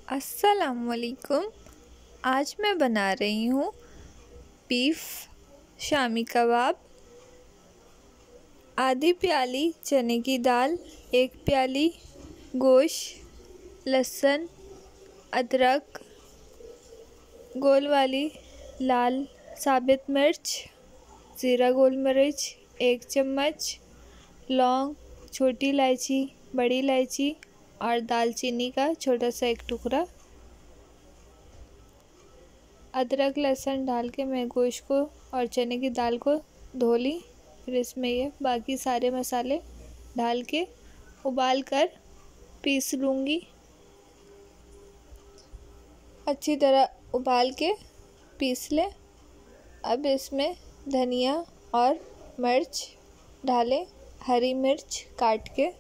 अस्सलामुअलैकुम। आज मैं बना रही हूँ बीफ शामी कबाब। आधी प्याली चने की दाल, 1 प्याली गोश्त, लहसुन, अदरक, गोल वाली लाल साबित मिर्च, ज़ीरा गोल मिर्च 1 चम्मच, लौंग, छोटी इलायची, बड़ी इलायची और दालचीनी का छोटा सा 1 टुकड़ा। अदरक लहसुन डाल के मैं गोश्त को और चने की दाल को धो ली। फिर इसमें ये बाकी सारे मसाले डाल के उबाल कर पीस लूँगी। अच्छी तरह उबाल के पीस ले। अब इसमें धनिया और मिर्च डालें, हरी मिर्च काट के।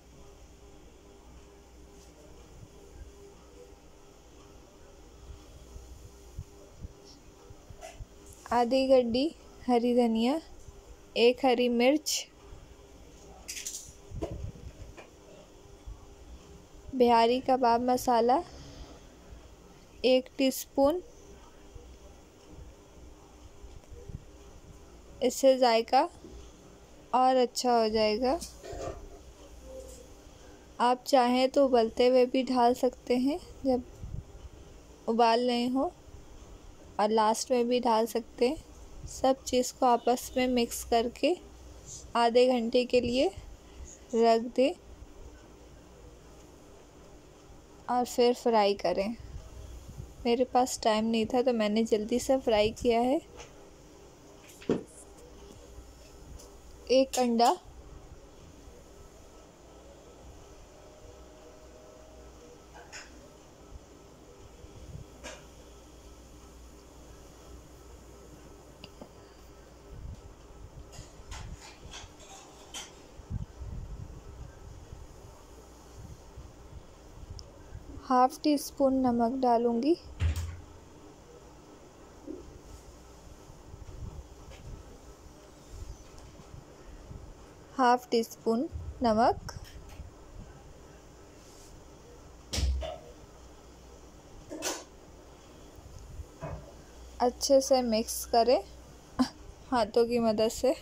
आधी गड्डी हरी धनिया, 1 हरी मिर्च, बिहारी कबाब मसाला 1 टीस्पून। इससे जायका और अच्छा हो जाएगा। आप चाहें तो उबलते हुए भी डाल सकते हैं जब उबाल रहे हो, और लास्ट में भी डाल सकते हैं। सब चीज़ को आपस में मिक्स करके आधे घंटे के लिए रख दें और फिर फ्राई करें। मेरे पास टाइम नहीं था तो मैंने जल्दी से फ्राई किया है। 1 अंडा, ½ टीस्पून नमक डालूंगी, ½ टीस्पून नमक, अच्छे से मिक्स करें हाथों की मदद से।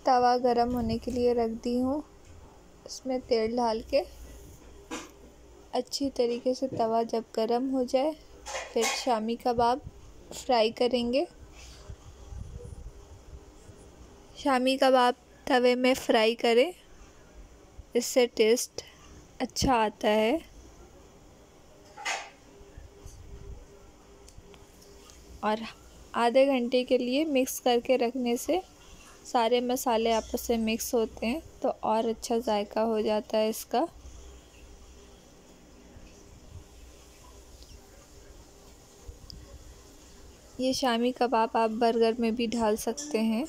तवा गरम होने के लिए रख दी हूँ। इसमें तेल डाल के अच्छी तरीके से तवा जब गरम हो जाए फिर शामी कबाब फ्राई करेंगे। शामी कबाब तवे में फ्राई करें, इससे टेस्ट अच्छा आता है। और आधे घंटे के लिए मिक्स करके रखने से सारे मसाले आपस में मिक्स होते हैं तो और अच्छा जायका हो जाता है इसका। ये शामी कबाब आप बर्गर में भी डाल सकते हैं।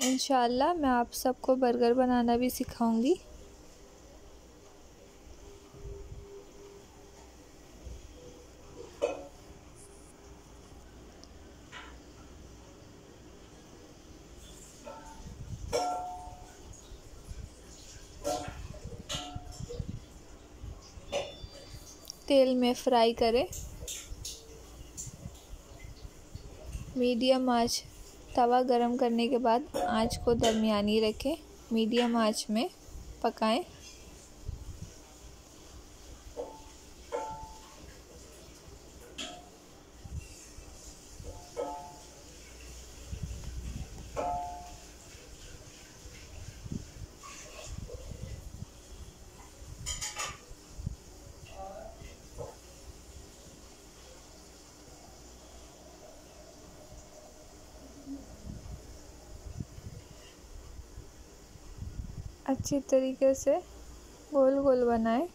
इंशाल्लाह मैं आप सबको बर्गर बनाना भी सिखाऊंगी। तेल में फ्राई करें। मीडियम आंच, तवा गरम करने के बाद आंच को दरमियानी रखें, मीडियम आंच में पकाएं। अच्छी तरीके से गोल गोल बनाएं।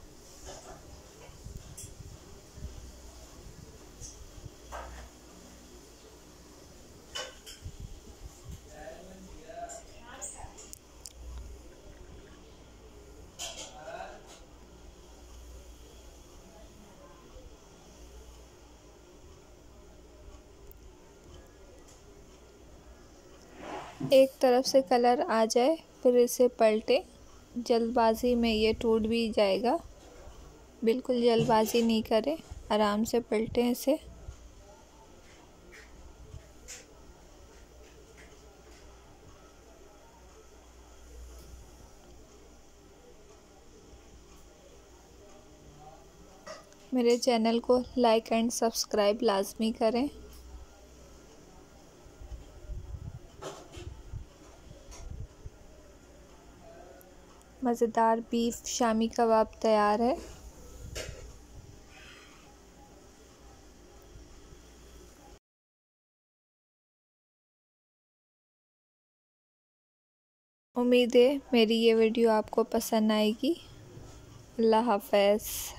एक तरफ से कलर आ जाए फिर इसे पलटें। जल्दबाजी में ये टूट भी जाएगा, बिल्कुल जल्दबाजी नहीं करें, आराम से पलटें इसे। मेरे चैनल को लाइक एंड सब्सक्राइब लाजमी करें। मज़ेदार बीफ शामी कबाब तैयार है। उम्मीद है मेरी ये वीडियो आपको पसंद आएगी। अल्लाह हाफ़िज़।